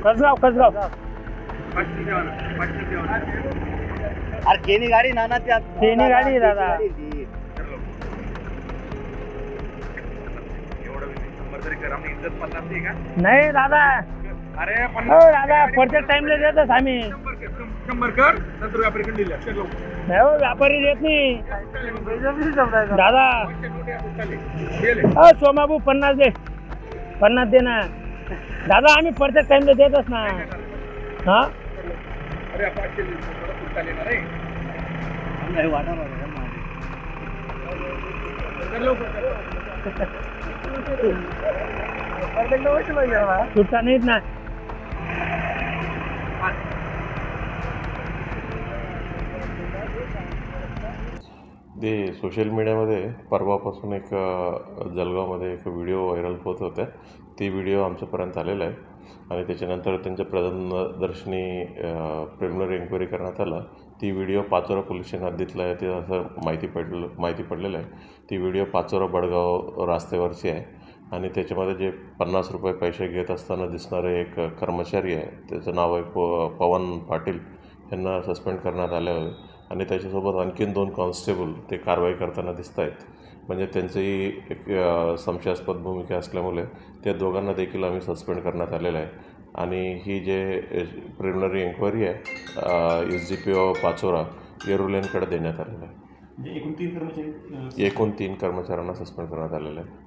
कसगाव अरे केनी गाडी नाना त्या केनी गाडी दादा नाही दादा अरे हो दादा प्रत्येक टाइमला देतच आम्ही 100 कर नंतर व्यापारीकडे दिल्या नाही हो व्यापारी देत नाही दादा सोमाबू 50 दे 50 दे ना दादा आम्ही प्रत्येक टाइमला देतच ना हा अरे सुट्टा नाहीत ना ते सोशल मीडियामध्ये परवापासून एक जळगावमध्ये एक व्हिडिओ व्हायरल होत होत्या. ती व्हिडिओ आमच्यापर्यंत आलेला आहे आणि त्याच्यानंतर त्यांच्या प्रथमदर्शनी प्रिलिमिनरी एन्क्वायरी करण्यात आला. ती व्हिडिओ पाचोरा पोलीस स्टेशन हद्दीतला आहे ते असं माहिती पडलेलं आहे. ती व्हिडिओ पाचोरा बडगाव रस्त्यावरची आहे आणि त्याच्यामध्ये जे 50 रुपये पैसे घेत असताना दिसणारे एक कर्मचारी आहे, त्याचं नाव आहे पवन पाटील, यांना सस्पेंड करण्यात आले आहे आणि त्याच्यासोबत आणखीन 2 कॉन्स्टेबल ते कारवाई करताना दिसत आहेत. म्हणजे त्यांचीही एक संशयास्पद भूमिका असल्यामुळे त्या दोघांना देखील आम्ही सस्पेंड करण्यात आलेलं आहे. आणि ही जे प्रिलिमिनरी एन्क्वायरी आहे SDPO पाचोरा येरुलेनकडे देण्यात आलेलं आहे. एकूण 3 कर्मचारी एकूण 3 कर्मचाऱ्यांना सस्पेंड करण्यात आलेलं आहे.